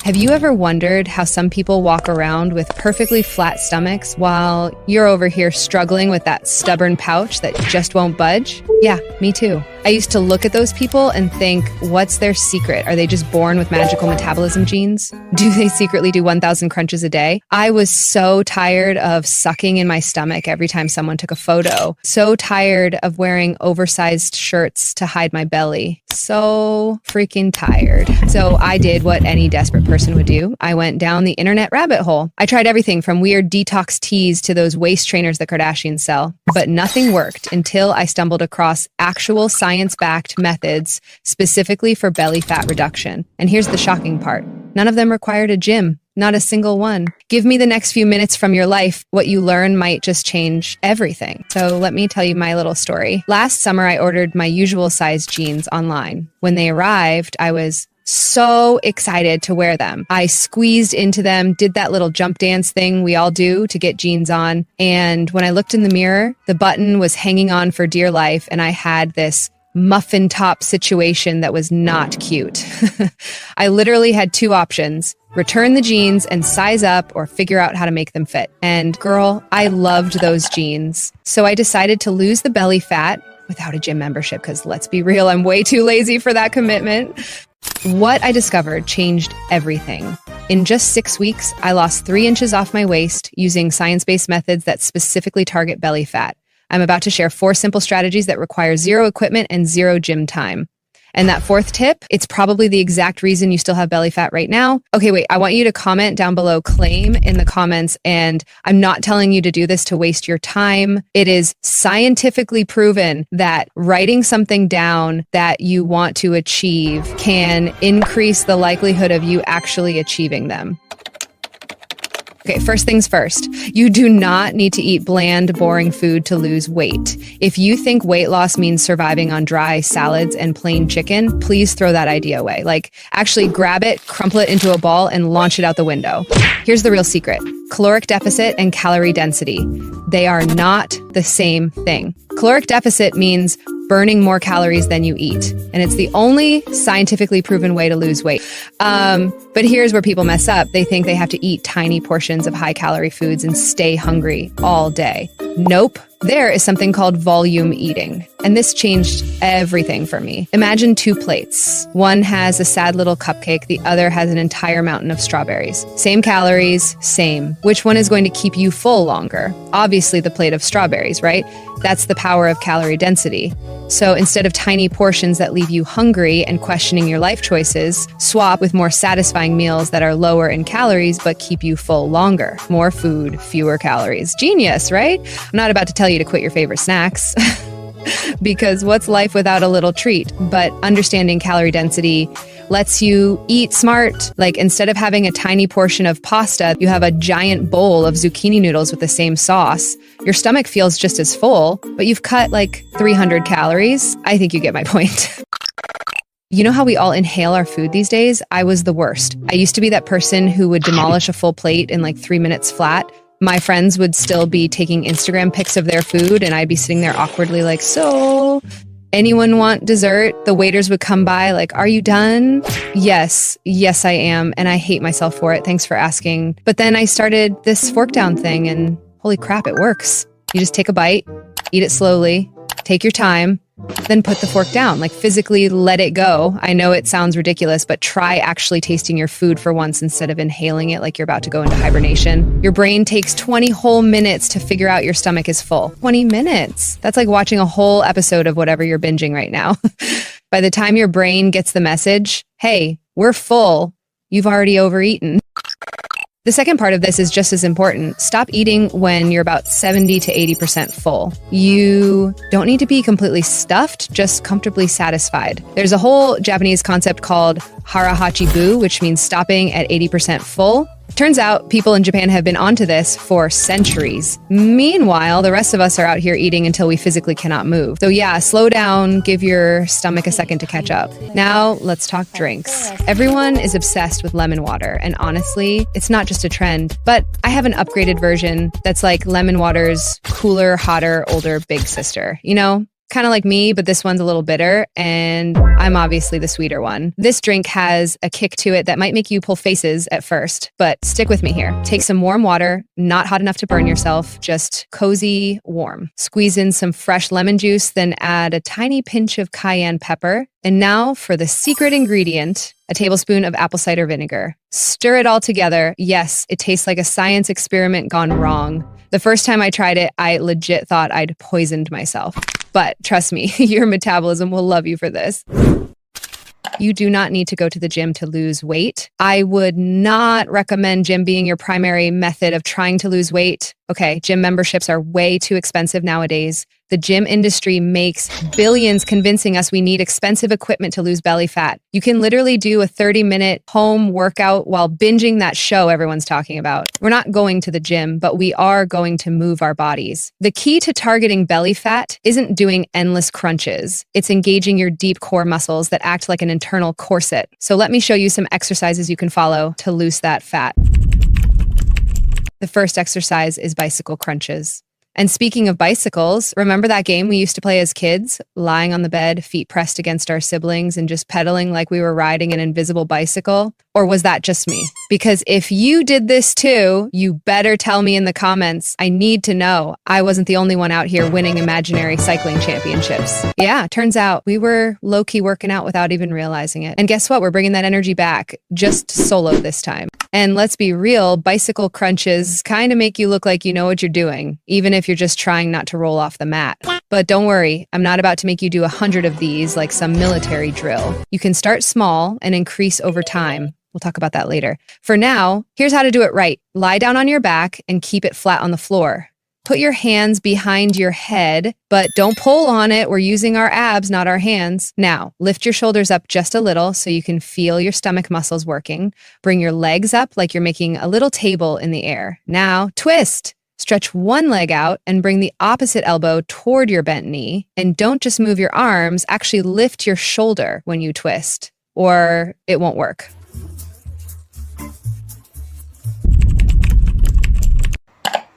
Have you ever wondered how some people walk around with perfectly flat stomachs while you're over here struggling with that stubborn pouch that just won't budge? Yeah, me too. I used to look at those people and think, what's their secret? Are they just born with magical metabolism genes? Do they secretly do 1,000 crunches a day? I was so tired of sucking in my stomach every time someone took a photo. So tired of wearing oversized shirts to hide my belly. So freaking tired. So I did what any desperate person would do. I went down the internet rabbit hole. I tried everything from weird detox teas to those waist trainers the Kardashians sell, but nothing worked until I stumbled across actual science-backed methods specifically for belly fat reduction. And here's the shocking part. None of them required a gym. Not a single one. Give me the next few minutes from your life. What you learn might just change everything. So let me tell you my little story. Last summer, I ordered my usual size jeans online. When they arrived, I was so excited to wear them. I squeezed into them, did that little jump dance thing we all do to get jeans on. And when I looked in the mirror, the button was hanging on for dear life. And I had this muffin top situation that was not cute. I literally had two options: return the jeans and size up, or figure out how to make them fit. And girl, I loved those jeans. So I decided to lose the belly fat without a gym membership, because let's be real, I'm way too lazy for that commitment. What I discovered changed everything. In just 6 weeks, I lost 3 inches off my waist using science-based methods that specifically target belly fat. I'm about to share 4 simple strategies that require 0 equipment and 0 gym time. And that 4th tip, it's probably the exact reason you still have belly fat right now. Okay, wait, I want you to comment down below, claim in the comments, and I'm not telling you to do this to waste your time. It is scientifically proven that writing something down that you want to achieve can increase the likelihood of you actually achieving them. Okay, first things first, you do not need to eat bland, boring food to lose weight. If you think weight loss means surviving on dry salads and plain chicken, please throw that idea away. Like, actually grab it, crumple it into a ball, and launch it out the window. Here's the real secret: caloric deficit and calorie density. They are not the same thing. Caloric deficit means burning more calories than you eat. And it's the only scientifically proven way to lose weight. But here's where people mess up. They think they have to eat tiny portions of high-calorie foods and stay hungry all day. Nope. There is something called volume eating. And this changed everything for me. Imagine 2 plates. One has a sad little cupcake. The other has an entire mountain of strawberries. Same calories, same. Which one is going to keep you full longer? Obviously the plate of strawberries, right? That's the power of calorie density. So instead of tiny portions that leave you hungry and questioning your life choices, swap with more satisfying meals that are lower in calories but keep you full longer. More food, fewer calories. Genius, right? I'm not about to tell you to quit your favorite snacks because what's life without a little treat? But understanding calorie density lets you eat smart. Like, instead of having a tiny portion of pasta, you have a giant bowl of zucchini noodles with the same sauce. Your stomach feels just as full, but you've cut like 300 calories. I think you get my point. You know how we all inhale our food these days? I was the worst. I used to be that person who would demolish a full plate in like 3 minutes flat. My friends would still be taking Instagram pics of their food, and I'd be sitting there awkwardly like, so, anyone want dessert? The waiters would come by like, are you done? Yes, I am. And I hate myself for it. Thanks for asking. But then I started this fork down thing, and holy crap, it works. You just take a bite, eat it slowly, take your time, then put the fork down, like physically let it go. I know it sounds ridiculous, but try actually tasting your food for once instead of inhaling it like you're about to go into hibernation. Your brain takes 20 whole minutes to figure out your stomach is full. 20 minutes. That's like watching a whole episode of whatever you're binging right now. By the time your brain gets the message, hey, we're full, you've already overeaten. The second part of this is just as important. Stop eating when you're about 70 to 80% full. You don't need to be completely stuffed, just comfortably satisfied. There's a whole Japanese concept called harahachi-bu, which means stopping at 80% full. Turns out people in Japan have been onto this for centuries. Meanwhile, the rest of us are out here eating until we physically cannot move. So yeah, slow down, give your stomach a second to catch up. Now let's talk drinks. Everyone is obsessed with lemon water, and honestly, it's not just a trend, but I have an upgraded version that's like lemon water's cooler, hotter, older big sister. You know, Kind of like me, but this one's a little bitter, and I'm obviously the sweeter one. This drink has a kick to it that might make you pull faces at first, but stick with me here. Take some warm water, not hot enough to burn yourself, just cozy warm. Squeeze in some fresh lemon juice, then add a tiny pinch of cayenne pepper. And now for the secret ingredient, a tablespoon of apple cider vinegar. Stir it all together. Yes, it tastes like a science experiment gone wrong. The first time I tried it, I legit thought I'd poisoned myself. But trust me, your metabolism will love you for this. You do not need to go to the gym to lose weight. I would not recommend gym being your primary method of trying to lose weight. Okay, gym memberships are way too expensive nowadays. The gym industry makes billions convincing us we need expensive equipment to lose belly fat. You can literally do a 30-minute home workout while binging that show everyone's talking about. We're not going to the gym, but we are going to move our bodies. The key to targeting belly fat isn't doing endless crunches. It's engaging your deep core muscles that act like an internal corset. So let me show you some exercises you can follow to lose that fat. The first exercise is bicycle crunches. And speaking of bicycles, remember that game we used to play as kids? Lying on the bed, feet pressed against our siblings and just pedaling like we were riding an invisible bicycle? Or was that just me? Because if you did this too, you better tell me in the comments. I need to know. I wasn't the only one out here winning imaginary cycling championships. Yeah, turns out we were low-key working out without even realizing it. And guess what? We're bringing that energy back, just solo this time. And let's be real, bicycle crunches kind of make you look like you know what you're doing, even if you're just trying not to roll off the mat. But don't worry, I'm not about to make you do 100 of these like some military drill. You can start small and increase over time. We'll talk about that later. For now, here's how to do it right. Lie down on your back and keep it flat on the floor. Put your hands behind your head, but don't pull on it. We're using our abs, not our hands. Now, lift your shoulders up just a little so you can feel your stomach muscles working. Bring your legs up like you're making a little table in the air. Now, twist. Stretch one leg out and bring the opposite elbow toward your bent knee. And don't just move your arms, actually lift your shoulder when you twist, or it won't work.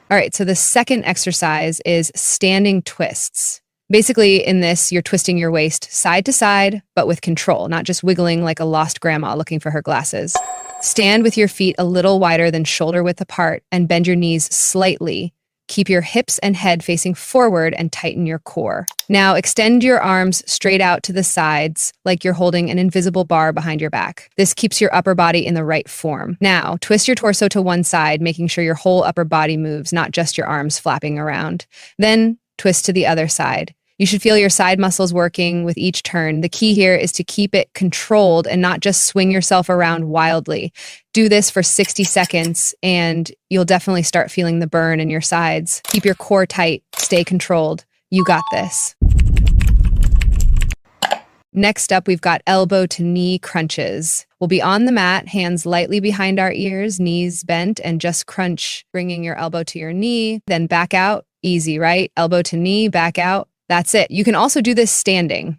All right, so the second exercise is standing twists. Basically, in this, you're twisting your waist side to side, but with control, not just wiggling like a lost grandma looking for her glasses. Stand with your feet a little wider than shoulder width apart and bend your knees slightly. Keep your hips and head facing forward and tighten your core. Now extend your arms straight out to the sides like you're holding an invisible bar behind your back. This keeps your upper body in the right form. Now twist your torso to one side, making sure your whole upper body moves, not just your arms flapping around. Then twist to the other side. You should feel your side muscles working with each turn. The key here is to keep it controlled and not just swing yourself around wildly. Do this for 60 seconds and you'll definitely start feeling the burn in your sides. Keep your core tight, stay controlled. You got this. Next up, we've got elbow to knee crunches. We'll be on the mat, hands lightly behind our ears, knees bent, and just crunch, bringing your elbow to your knee, then back out. Easy, right? Elbow to knee, back out. That's it. You can also do this standing.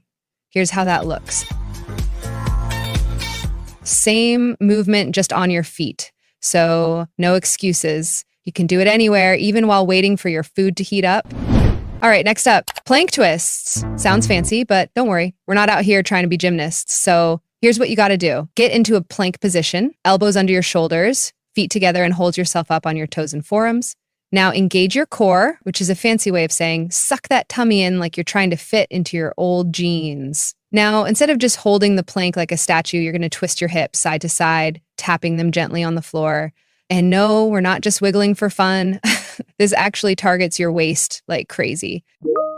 Here's how that looks. Same movement, just on your feet. So no excuses. You can do it anywhere, even while waiting for your food to heat up. All right, next up, plank twists. Sounds fancy, but don't worry. We're not out here trying to be gymnasts. So here's what you got to do. Get into a plank position, elbows under your shoulders, feet together, and hold yourself up on your toes and forearms. Now engage your core, which is a fancy way of saying suck that tummy in like you're trying to fit into your old jeans. Now, instead of just holding the plank like a statue, you're going to twist your hips side to side, tapping them gently on the floor. And no, we're not just wiggling for fun. This actually targets your waist like crazy.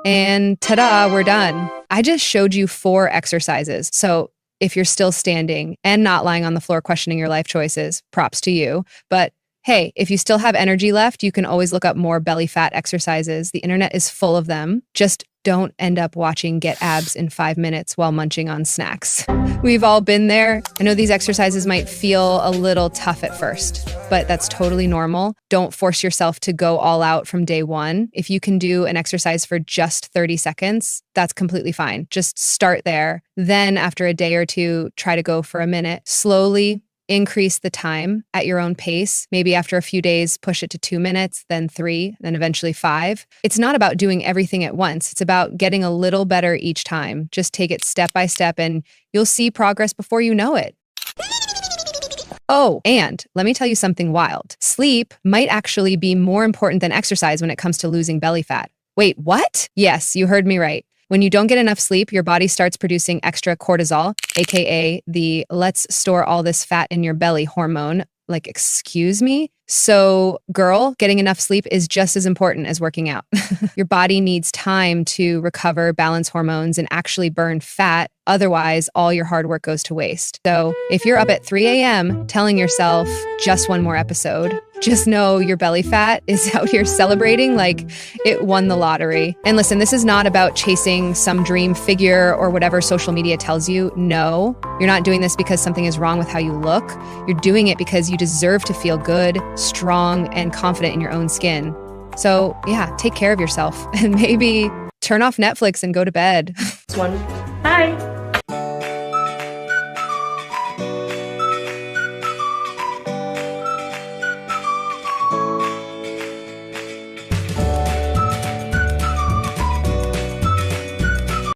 And ta-da, we're done. I just showed you 4 exercises. So if you're still standing and not lying on the floor questioning your life choices, props to you. But hey, if you still have energy left, you can always look up more belly fat exercises. The internet is full of them. Just don't end up watching Get Abs in 5 minutes while munching on snacks. We've all been there. I know these exercises might feel a little tough at first, but that's totally normal. Don't force yourself to go all out from day one. If you can do an exercise for just 30 seconds, that's completely fine. Just start there. Then after a day or two, try to go for a minute. Slowly increase the time at your own pace. Maybe after a few days, push it to 2 minutes, then 3, then eventually 5. It's not about doing everything at once. It's about getting a little better each time. Just take it step by step and you'll see progress before you know it. Oh, and let me tell you something wild. Sleep might actually be more important than exercise when it comes to losing belly fat. Wait, what? Yes, you heard me right. When you don't get enough sleep, your body starts producing extra cortisol, aka the let's store all this fat in your belly hormone. Like, excuse me? So, girl, getting enough sleep is just as important as working out. Your body needs time to recover, balance hormones, and actually burn fat. Otherwise, all your hard work goes to waste. So, if you're up at 3 a.m. telling yourself just one more episode, just know your belly fat is out here celebrating like it won the lottery. And listen, this is not about chasing some dream figure or whatever social media tells you. No, you're not doing this because something is wrong with how you look. You're doing it because you deserve to feel good, strong, and confident in your own skin. So yeah, take care of yourself and maybe turn off Netflix and go to bed. This one. Hi.